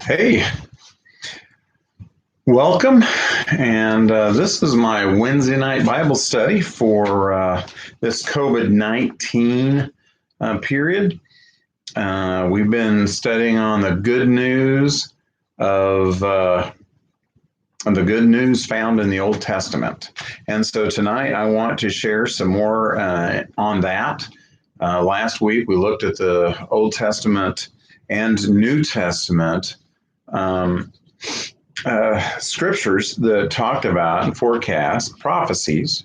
Hey, welcome. And this is my Wednesday night Bible study for this COVID 19 period. We've been studying on the good news of the good news found in the Old Testament. And so tonight I want to share some more on that. Last week we looked at the Old Testament and New Testament. Scriptures that talked about and forecast prophecies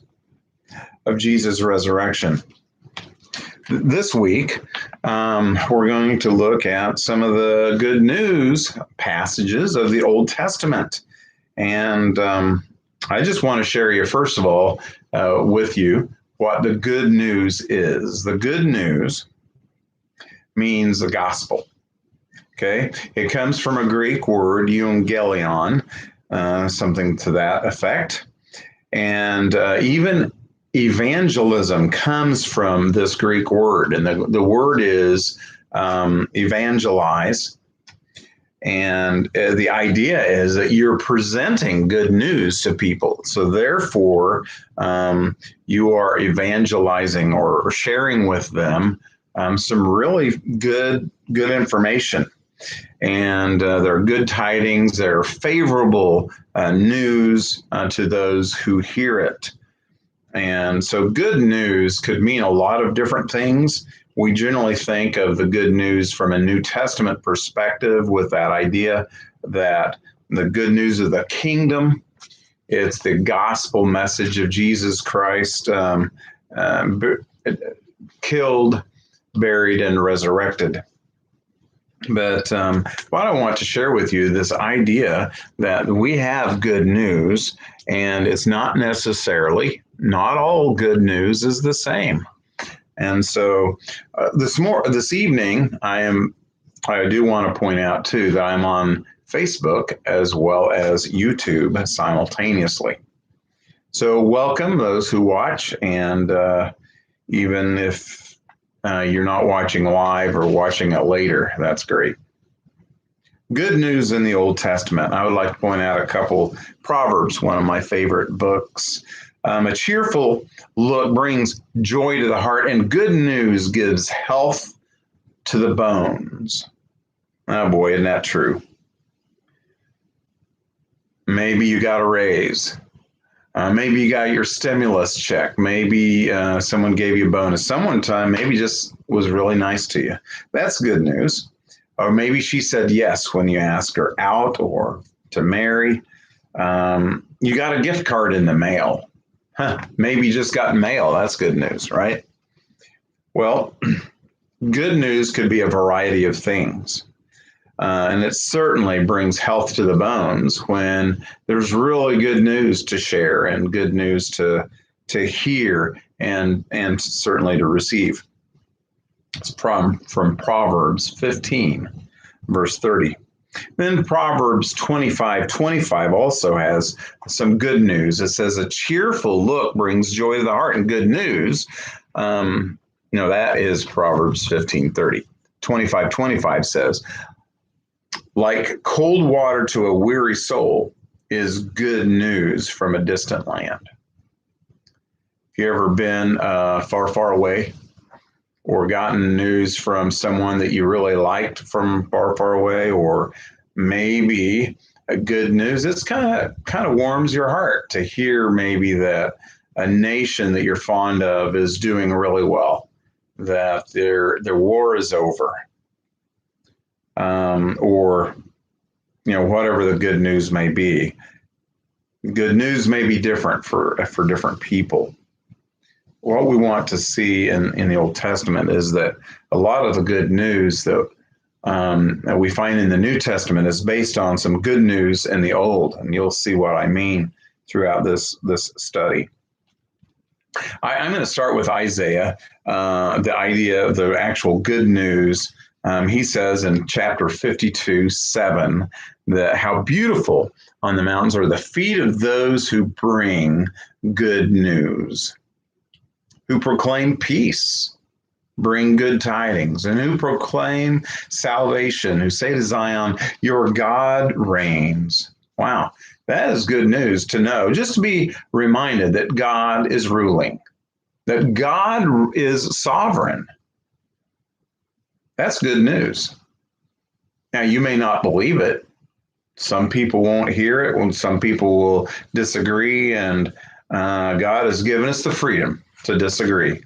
of Jesus' resurrection. This week, we're going to look at some of the good news passages of the Old Testament. And I just want to share you, first of all, with you what the good news is. The good news means the gospel. Okay, it comes from a Greek word, euangelion, something to that effect. And even evangelism comes from this Greek word. And the word is evangelize. And the idea is that you're presenting good news to people. So therefore, you are evangelizing or sharing with them some really good information. And they're good tidings, they're favorable news to those who hear it. And so good news could mean a lot of different things. We generally think of the good news from a New Testament perspective with that idea that the good news of the kingdom, it's the gospel message of Jesus Christ, killed, buried, and resurrected. But what I want to share with you, this idea that we have good news, and it's not necessarily, not all good news is the same. And so this evening, I do want to point out too that I'm on Facebook as well as YouTube simultaneously. So welcome those who watch, and even if you're not watching live or watching it later, that's great. Good news in the Old Testament. I would like to point out a couple. Proverbs, one of my favorite books. A cheerful look brings joy to the heart, and good news gives health to the bones. Oh boy, isn't that true? Maybe you got a raise. Maybe you got your stimulus check. Maybe someone gave you a bonus. Someone time maybe just was really nice to you. That's good news. Or maybe she said yes when you asked her out or to marry. You got a gift card in the mail. Maybe you just got mail. That's good news, right? Well, good news could be a variety of things. And it certainly brings health to the bones when there's really good news to share and good news to hear and certainly to receive. It's from Proverbs 15, verse 30. Then Proverbs 25:25 also has some good news. It says, a cheerful look brings joy to the heart, and good news. That is Proverbs 15:30. 25:25 says, like cold water to a weary soul is good news from a distant land. Have you ever been far, far away or gotten news from someone that you really liked from far, far away, or maybe a good news? It's kind of warms your heart to hear maybe that a nation that you're fond of is doing really well, that their war is over. Or whatever the good news may be. Good news may be different for different people. What we want to see in the Old Testament is that a lot of the good news that we find in the New Testament is based on some good news in the Old, and you'll see what I mean throughout this study. I'm going to start with Isaiah, the idea of the actual good news. He says in chapter 52:7 that how beautiful on the mountains are the feet of those who bring good news, who proclaim peace, bring good tidings, and who proclaim salvation, who say to Zion, your God reigns. Wow, that is good news to know. Just to be reminded that God is ruling, that God is sovereign. That's good news. Now, you may not believe it. Some people won't hear it, and some people will disagree, and God has given us the freedom to disagree.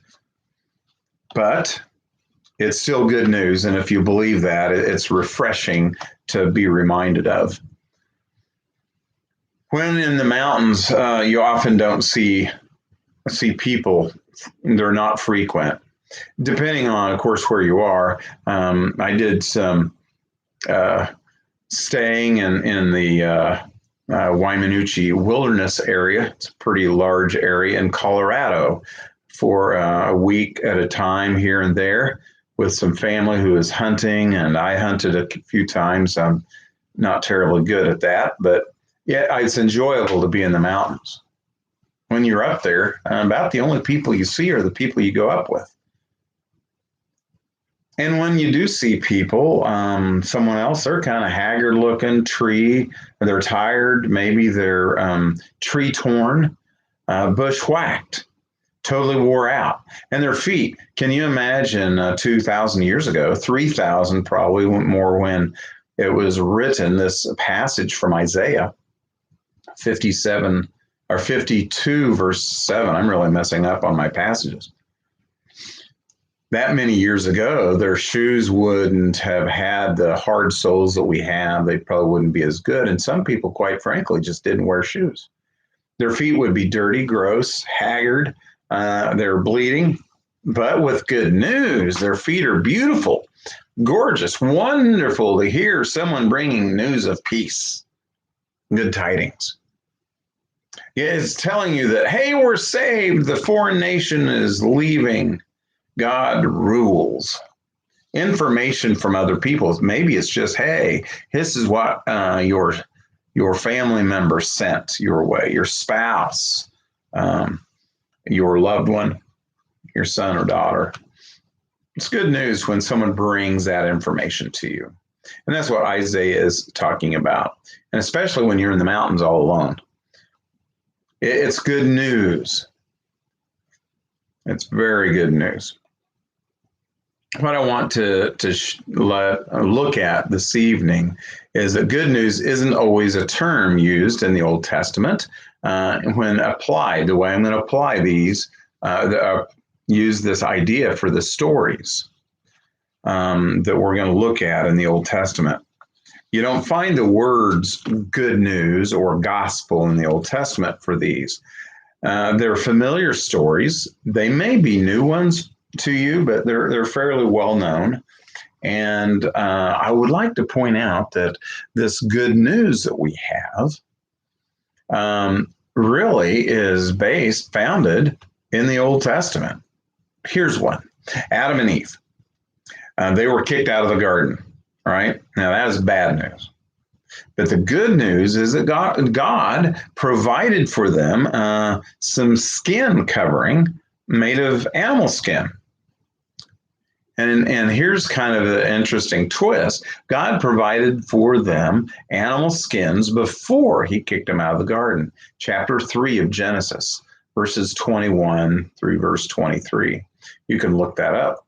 But it's still good news, and if you believe that, it's refreshing to be reminded of. When in the mountains, you often don't see people. They're not frequent. Depending on, of course, where you are. I did some staying in the Waimanuchi Wilderness area. It's a pretty large area in Colorado for a week at a time here and there with some family who is hunting, and I hunted a few times. I'm not terribly good at that, but yeah, it's enjoyable to be in the mountains. When you're up there, about the only people you see are the people you go up with. And when you do see people, someone else, they're kind of haggard looking, they're tired, maybe they're tree torn, bushwhacked, totally wore out. And their feet, can you imagine 2,000 years ago, 3,000 probably more, when it was written, this passage from Isaiah 57 or 52, verse 7. I'm really messing up on my passages. That many years ago, their shoes wouldn't have had the hard soles that we have. They probably wouldn't be as good. And some people, quite frankly, just didn't wear shoes. Their feet would be dirty, gross, haggard. They're bleeding. But with good news, their feet are beautiful, gorgeous, wonderful to hear someone bringing news of peace, good tidings. It's telling you that, hey, we're saved. The foreign nation is leaving. God rules. Information from other people. Maybe it's just, hey, this is what your family member sent your way, your spouse, your loved one, your son or daughter. It's good news when someone brings that information to you. And that's what Isaiah is talking about. And especially when you're in the mountains all alone. It's good news. It's very good news. What I want to look at this evening is that good news isn't always a term used in the Old Testament when applied. The way I'm going to apply these, use this idea for the stories that we're going to look at in the Old Testament. You don't find the words good news or gospel in the Old Testament for these. They're familiar stories. They may be new ones to you, but they're fairly well known. And I would like to point out that this good news that we have really is founded in the Old Testament. Here's one. Adam and Eve. They were kicked out of the garden, right? Now that is bad news. But the good news is that God provided for them some skin covering made of animal skin. And here's kind of an interesting twist. God provided for them animal skins before he kicked them out of the garden. Chapter 3 of Genesis, verses 21 through verse 23. You can look that up.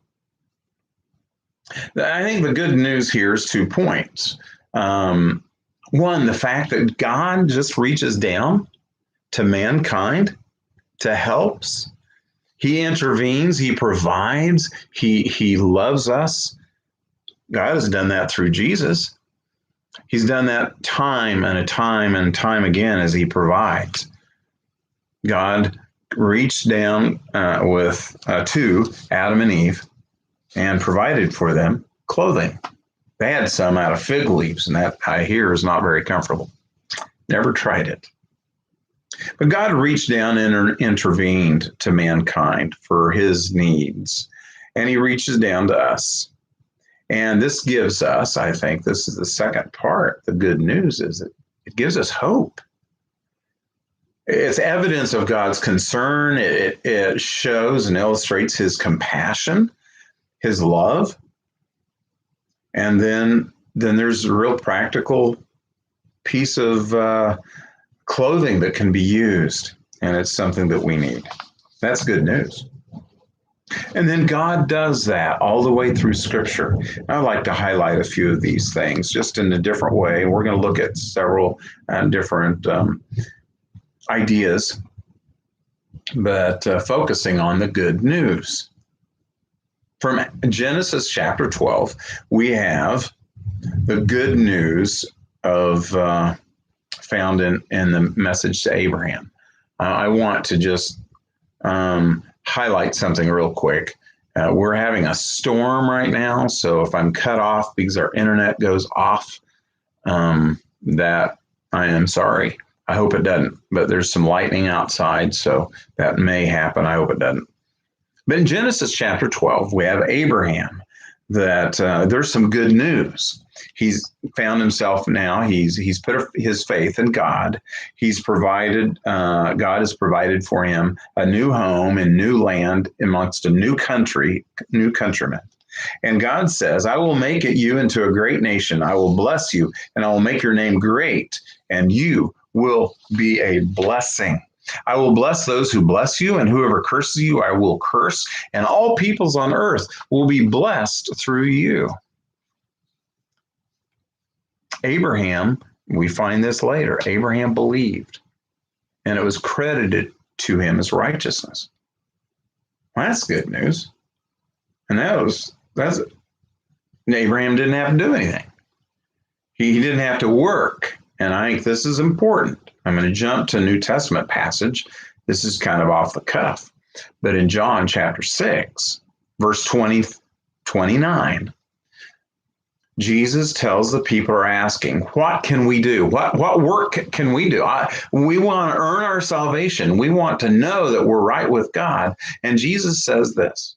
I think the good news here is 2 points. One, the fact that God just reaches down to mankind to help. He intervenes, he provides, he loves us. God has done that through Jesus. He's done that time and time again as he provides. God reached down to Adam and Eve and provided for them clothing. They had some out of fig leaves, and that I hear is not very comfortable. Never tried it. But God reached down and intervened to mankind for his needs, and he reaches down to us. And this gives us, I think this is the second part, the good news is that it gives us hope. It's evidence of God's concern. It shows and illustrates his compassion. his love. And then there's a real practical piece of clothing that can be used, and it's something that we need. That's good news. And then God does that all the way through Scripture. I'd like to highlight a few of these things just in a different way. We're going to look at several different ideas, but focusing on the good news. From Genesis chapter 12, we have the good news of found in the message to Abraham. I want to just highlight something real quick. We're having a storm right now, so if I'm cut off because our internet goes off, that I am sorry. I hope it doesn't, but there's some lightning outside, so that may happen. I hope it doesn't. But in Genesis chapter 12, we have Abraham, that there's some good news. He's found himself now, he's put his faith in God. He's provided, God has provided for him a new home and new land amongst a new country, new countrymen. And God says, I will make you into a great nation. I will bless you, and I will make your name great, and you will be a blessing. I will bless those who bless you, and whoever curses you, I will curse, and all peoples on earth will be blessed through you. Abraham, we find this later, Abraham believed, and it was credited to him as righteousness. Well, that's good news. And Abraham didn't have to do anything. He didn't have to work. And I think this is important. I'm going to jump to a New Testament passage. This is kind of off the cuff. But in John chapter 6, verse 29, Jesus tells the people are asking, what can we do? What work can we do? We want to earn our salvation. We want to know that we're right with God. And Jesus says this,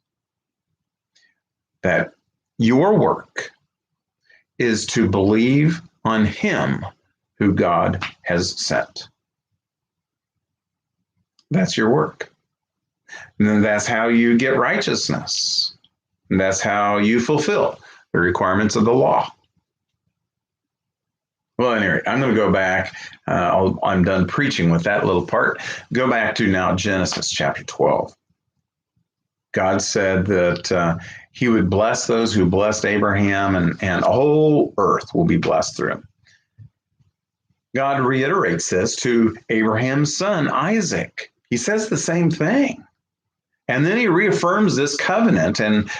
that your work is to believe on him who God has sent. That's your work. And then that's how you get righteousness. And that's how you fulfill the requirements of the law. Well, anyway, I'm going to go back. I'm done preaching with that little part. Go back to now Genesis chapter 12. God said that he would bless those who blessed Abraham, and the whole earth will be blessed through him. God reiterates this to Abraham's son, Isaac. He says the same thing. And then he reaffirms this covenant and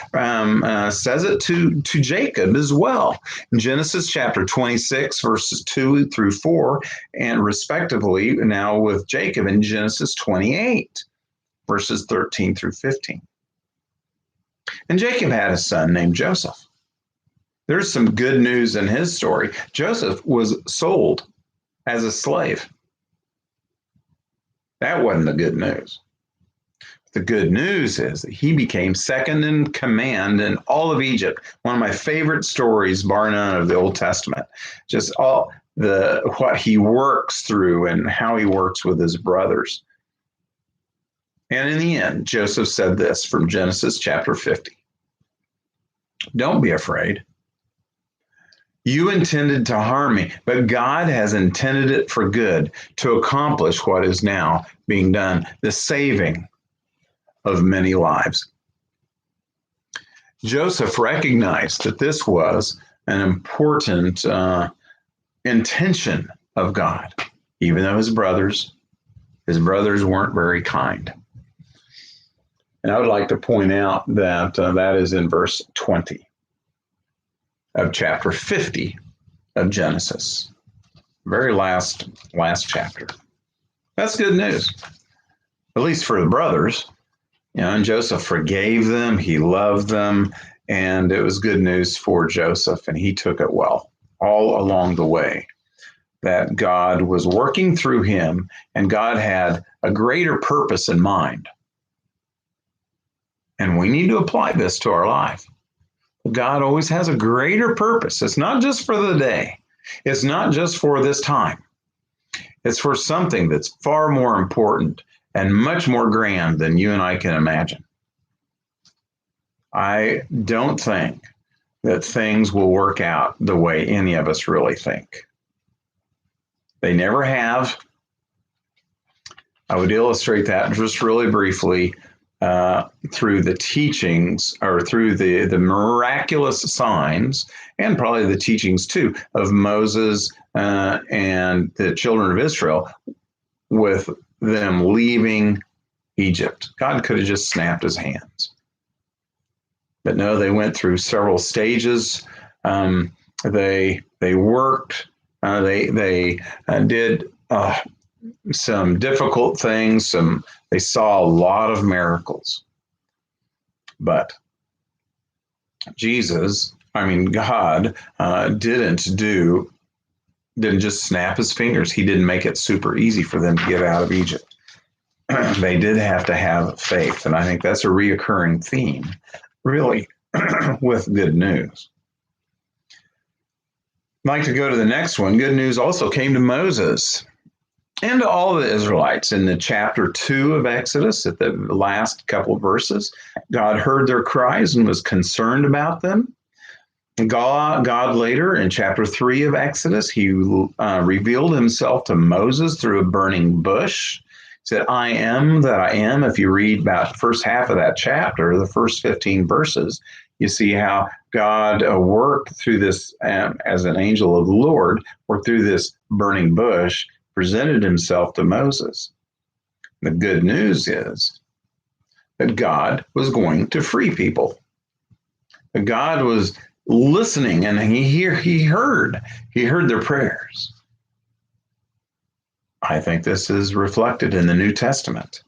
says it to Jacob as well. In Genesis chapter 26, verses 2 through 4, and respectively now with Jacob in Genesis 28, verses 13 through 15. And Jacob had a son named Joseph. There's some good news in his story. Joseph was sold as a slave. That wasn't the good news. The good news is that he became second in command in all of Egypt. One of my favorite stories, bar none, of the Old Testament. Just all what he works through and how he works with his brothers. And in the end, Joseph said this from Genesis chapter 50. Don't be afraid. You intended to harm me, but God has intended it for good, to accomplish what is now being done, the saving of many lives. Joseph recognized that this was an important intention of God, even though his brothers weren't very kind. And I would like to point out that that is in verse 20 of chapter 50 of Genesis. Very last chapter. That's good news, at least for the brothers. And Joseph forgave them, he loved them, and it was good news for Joseph, and he took it well all along the way, that God was working through him, and God had a greater purpose in mind. And we need to apply this to our life. God always has a greater purpose. It's not just for the day. It's not just for this time. It's for something that's far more important and much more grand than you and I can imagine. I don't think that things will work out the way any of us really think. They never have. I would illustrate that just really briefly through the teachings or through the miraculous signs and probably the teachings too of Moses and the children of Israel with them leaving Egypt. God could have just snapped his hands. But no, they went through several stages. They worked. They did some difficult things. They saw a lot of miracles. But God didn't just snap his fingers. He didn't make it super easy for them to get out of Egypt. They did have to have faith, and I think that's a reoccurring theme, really, with good news. I'd like to go to the next one. Good news also came to Moses and to all the Israelites in the chapter 2 of Exodus, at the last couple of verses. God heard their cries and was concerned about them. God later in chapter 3 of Exodus, he revealed himself to Moses through a burning bush. Said, I am that I am. If you read about the first half of that chapter, the first 15 verses, you see how God worked through this as an angel of the Lord, or through this burning bush, presented himself to Moses. The good news is that God was going to free people. That God was listening, and he heard their prayers. I think this is reflected in the New Testament.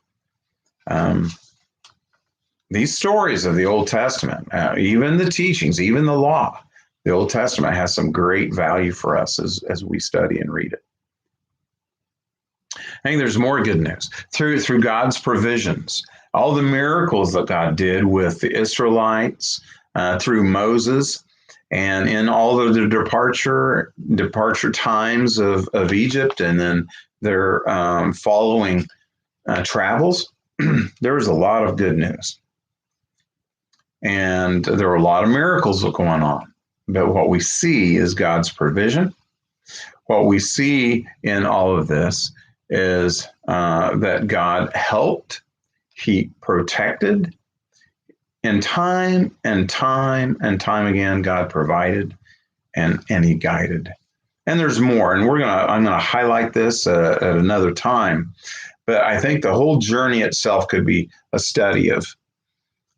These stories of the Old Testament, even the teachings, even the law, the Old Testament has some great value for us as we study and read it. I think there's more good news through God's provisions. All the miracles that God did with the Israelites through Moses, and in all of the departure times of Egypt, and then their following travels, there was a lot of good news. And there were a lot of miracles going on. But what we see is God's provision. What we see in all of this is that God helped, he protected, and time and time and time again, God provided and he guided. And there's more, and I'm gonna highlight this at another time. But I think the whole journey itself could be a study of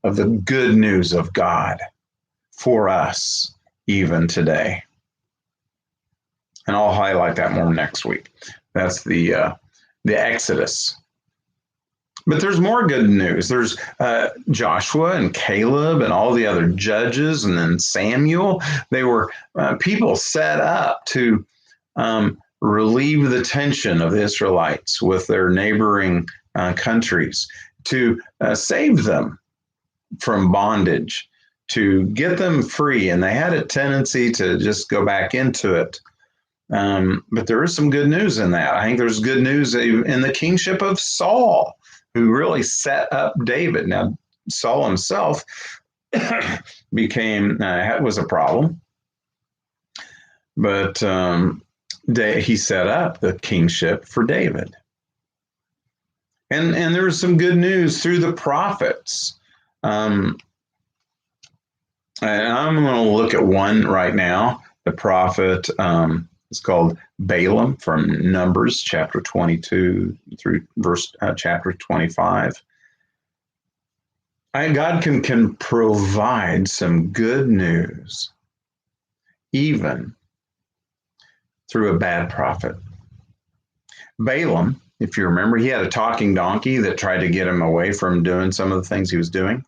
the good news of God for us even today. And I'll highlight that more next week. That's the Exodus. But there's more good news. There's Joshua and Caleb and all the other judges, and then Samuel. They were people set up to relieve the tension of the Israelites with their neighboring countries, to save them from bondage, to get them free. And they had a tendency to just go back into it. But there is some good news in that. I think there's good news in the kingship of Saul, who really set up David. Now, Saul himself was a problem, but he set up the kingship for David. And there was some good news through the prophets. And I'm going to look at one right now. The prophet is called Balaam, from Numbers chapter 22 through chapter 25. God can provide some good news even through a bad prophet. Balaam, if you remember, he had a talking donkey that tried to get him away from doing some of the things he was doing.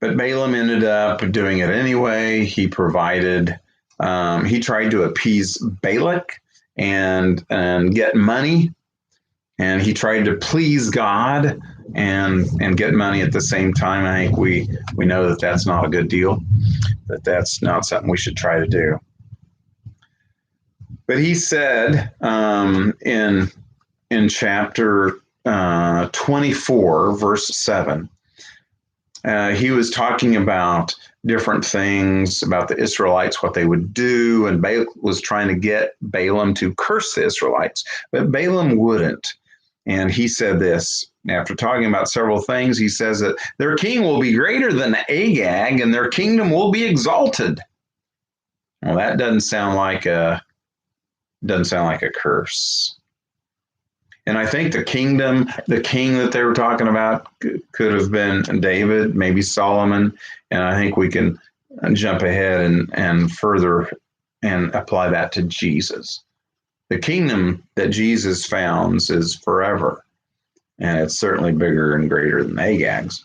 But Balaam ended up doing it anyway. He provided, he tried to appease Balak and get money. And he tried to please God and get money at the same time. I think we know that that's not a good deal, that that's not something we should try to do. But he said in chapter 24, verse 7, He was talking about different things about the Israelites, what they would do, and Balaam was trying to get Balaam to curse the Israelites, but Balaam wouldn't. And he said this, after talking about several things, he says that their king will be greater than Agag and their kingdom will be exalted. Well, that doesn't sound like a curse. And I think the king that they were talking about could have been David, maybe Solomon. And I think we can jump ahead and further and apply that to Jesus. The kingdom that Jesus founds is forever. And it's certainly bigger and greater than Agag's.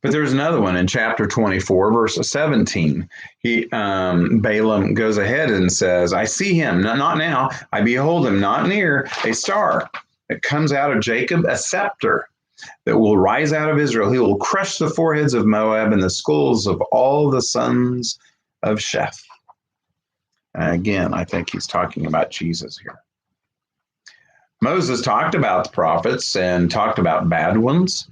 But there's another one in chapter 24, verse 17. Balaam goes ahead and says, I see him, not now. I behold him, not near, a star that comes out of Jacob, a scepter that will rise out of Israel. He will crush the foreheads of Moab and the skulls of all the sons of Sheth. Again, I think he's talking about Jesus here. Moses talked about the prophets and talked about bad ones.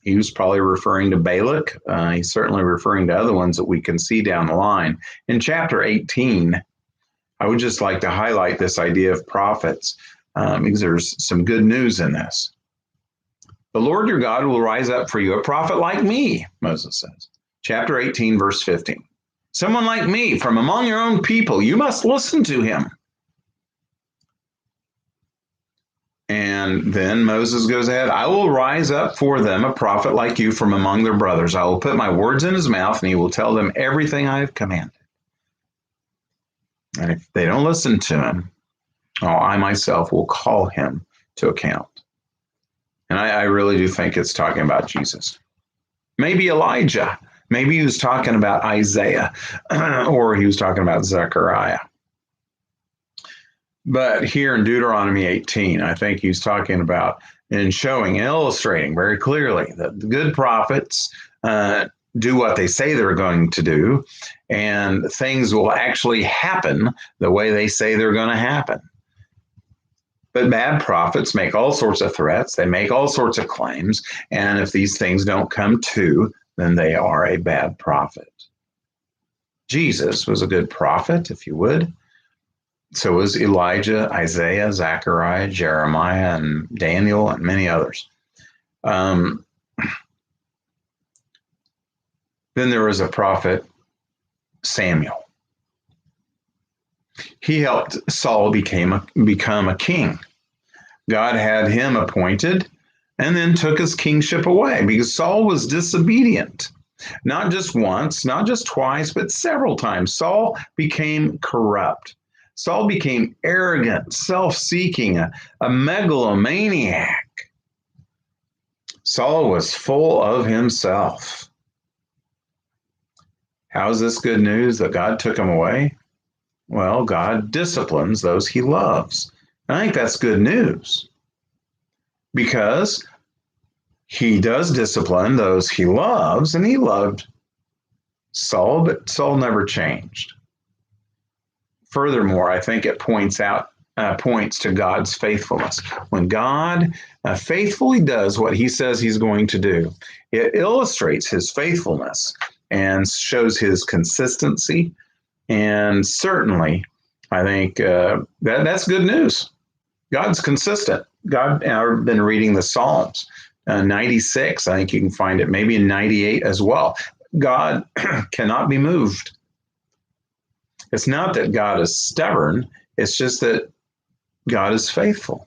He was probably referring to Balak. He's certainly referring to other ones that we can see down the line. In chapter 18, I would just like to highlight this idea of prophets because there's some good news in this. The Lord your God will rise up for you a prophet like me, Moses says. Chapter 18, verse 15. Someone like me from among your own people, you must listen to him. And then Moses goes ahead, I will rise up for them a prophet like you from among their brothers. I will put my words in his mouth, and he will tell them everything I have commanded. And if they don't listen to him, I myself will call him to account. And I really do think it's talking about Jesus. Maybe Elijah. Maybe he was talking about Isaiah, or he was talking about Zechariah. But here in Deuteronomy 18, I think he's talking about and showing and illustrating very clearly that the good prophets do what they say they're going to do, and things will actually happen the way they say they're going to happen. But bad prophets make all sorts of threats. They make all sorts of claims. And if these things don't come true, then they are a bad prophet. Jesus was a good prophet, if you would. So was Elijah, Isaiah, Zechariah, Jeremiah, and Daniel, and many others. Then there was a prophet, Samuel. He helped Saul become a king. God had him appointed and then took his kingship away because Saul was disobedient. Not just once, not just twice, but several times. Saul became corrupt. Saul became arrogant, self-seeking, a megalomaniac. Saul was full of himself. How is this good news that God took him away? Well, God disciplines those he loves. I think that's good news because he does discipline those he loves, and he loved Saul, but Saul never changed. Furthermore, I think it points to God's faithfulness. When God faithfully does what he says he's going to do, it illustrates his faithfulness and shows his consistency. And certainly, I think that's good news. God's consistent. I've been reading the Psalms, 96. I think you can find it maybe in 98 as well. God cannot be moved. It's not that God is stubborn. It's just that God is faithful.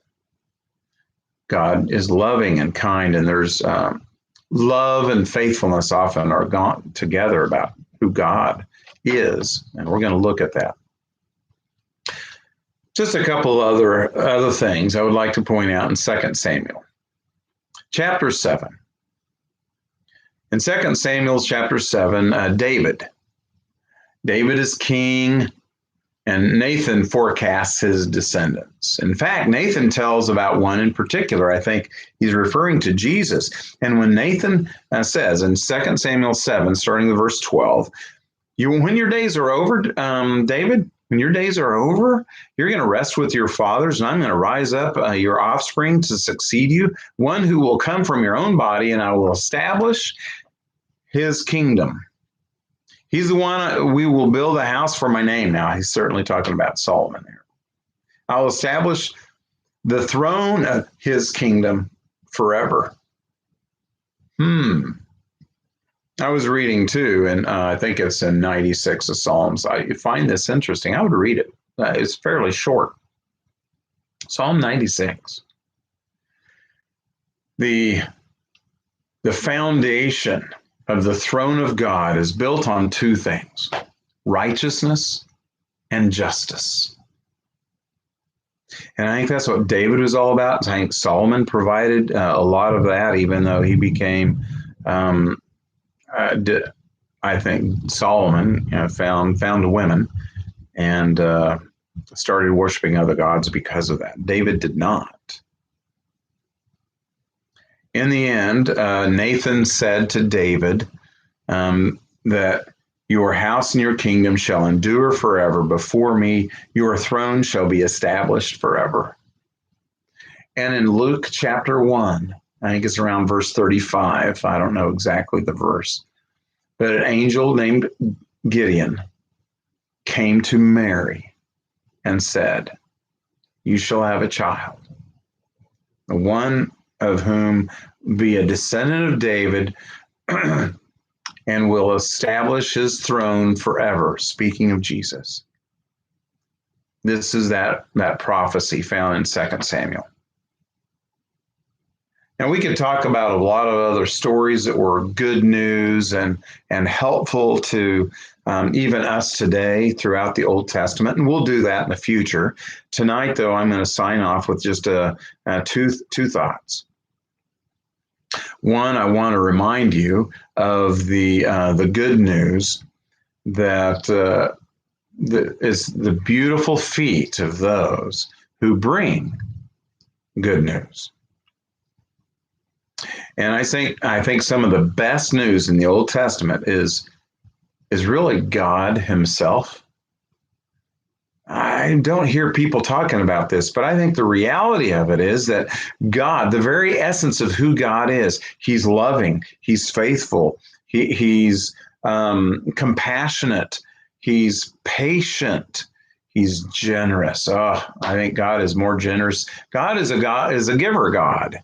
God is loving and kind, and there's love and faithfulness often are gone together about who God is, and we're going to look at that. Just a couple other things I would like to point out in 2 Samuel. Chapter 7. In 2 Samuel chapter 7, David is king, and Nathan forecasts his descendants. In fact, Nathan tells about one in particular. I think he's referring to Jesus. And when Nathan says in 2 Samuel 7, starting with verse 12, when your days are over, David, When your days are over, you're going to rest with your fathers, and I'm going to rise up your offspring to succeed you, one who will come from your own body, and I will establish his kingdom. He's the one, we will build a house for my name. Now, he's certainly talking about Solomon here. I'll establish the throne of his kingdom forever. I was reading too, and I think it's in 96 of Psalms. I find this interesting. I would read it. It's fairly short. Psalm 96. The foundation of the throne of God is built on two things: righteousness and justice. And I think that's what David was all about. I think Solomon provided a lot of that, even though he became, I think Solomon found women and started worshiping other gods because of that. David did not. In the end, Nathan said to David that your house and your kingdom shall endure forever. Before me, your throne shall be established forever. And in Luke chapter 1, I think it's around verse 35. I don't know exactly the verse. But an angel named Gideon came to Mary and said, you shall have a child, the one of whom be a descendant of David, and will establish his throne forever. Speaking of Jesus. This is that prophecy found in 2 Samuel. And we could talk about a lot of other stories that were good news and helpful to even us today throughout the Old Testament, and we'll do that in the future. Tonight, though, I'm going to sign off with just two thoughts. One, I want to remind you of the good news that is the beautiful feet of those who bring good news. And I think some of the best news in the Old Testament is really God himself. I don't hear people talking about this, but I think the reality of it is that God, the very essence of who God is, he's loving, he's faithful, he's compassionate, he's patient, he's generous. Oh, I think God is more generous. God is a giver God.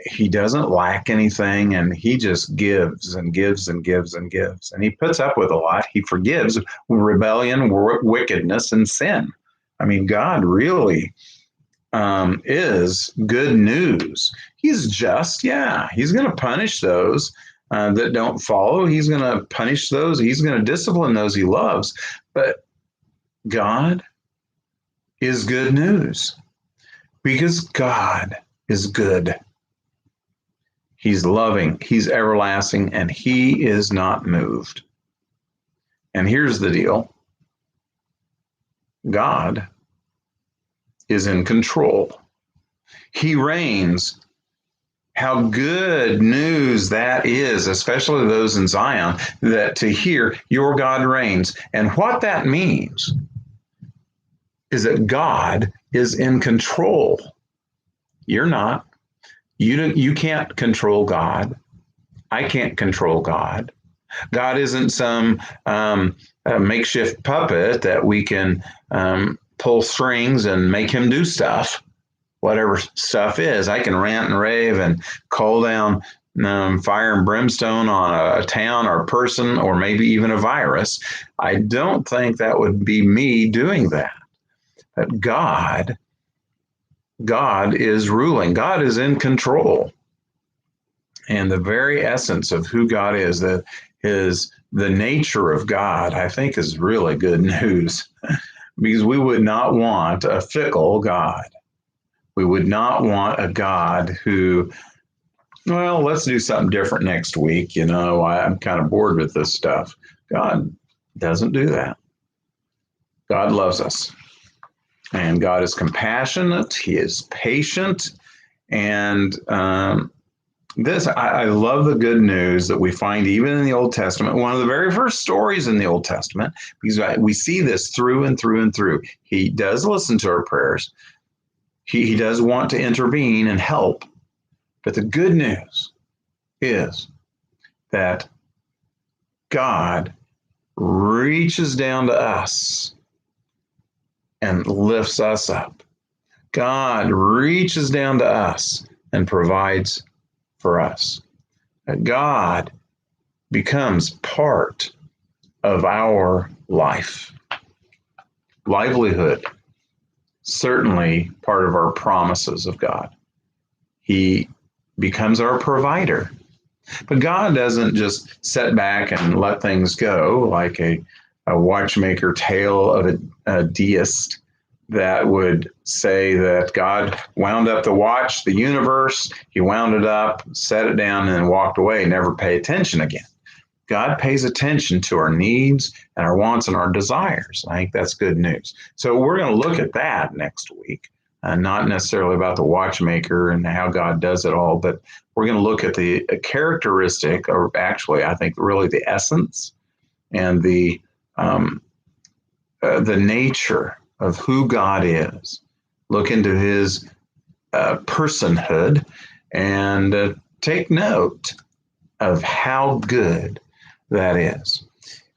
He doesn't lack anything, and he just gives and gives and gives and gives. And he puts up with a lot. He forgives rebellion, wickedness, and sin. I mean, God really is good news. He's just, yeah, he's going to punish those that don't follow. He's going to punish those. He's going to discipline those he loves. But God is good news because God is good. He's loving, he's everlasting, and he is not moved. And here's the deal. God is in control. He reigns. How good news that is, especially those in Zion, that to hear your God reigns. And what that means is that God is in control. You're not. You can't control God. I can't control God. God isn't some makeshift puppet that we can pull strings and make him do stuff. Whatever stuff is, I can rant and rave and call down fire and brimstone on a town or a person or maybe even a virus. I don't think that would be me doing that. But God is ruling. God is in control. And the very essence of who God is, the nature of God, I think is really good news because we would not want a fickle God. We would not want a God who, well, let's do something different next week. I'm kind of bored with this stuff. God doesn't do that. God loves us. And God is compassionate, he is patient, and I love the good news that we find even in the Old Testament. One of the very first stories in the Old Testament, because we see this through and through and through. He does listen to our prayers. He does want to intervene and help. But the good news is that God reaches down to us and lifts us up. God reaches down to us and provides for us. God becomes part of our life, livelihood, certainly part of our promises of God. He becomes our provider. But God doesn't just sit back and let things go like a watchmaker tale of a deist that would say that God wound up the watch, the universe, he wound it up, set it down, and then walked away, never pay attention again. God pays attention to our needs and our wants and our desires. I think that's good news. So we're going to look at that next week, not necessarily about the watchmaker and how God does it all, but we're going to look at the characteristic, or actually, I think really the essence and the nature of who God is. Look into his personhood and take note of how good that is.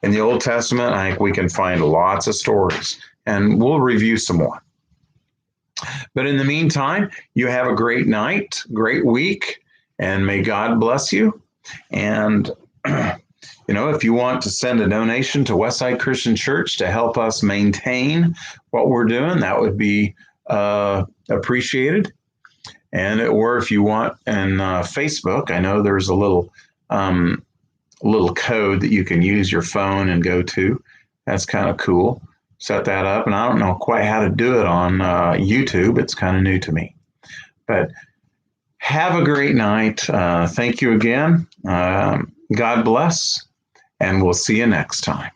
In the Old Testament, I think we can find lots of stories, and we'll review some more. But in the meantime, you have a great night, great week, and may God bless you. And if you want to send a donation to Westside Christian Church to help us maintain what we're doing, that would be appreciated. Or if you want in Facebook, I know there's a little code that you can use your phone and go to. That's kind of cool. Set that up. And I don't know quite how to do it on YouTube. It's kind of new to me. But have a great night. Thank you again. God bless. And we'll see you next time.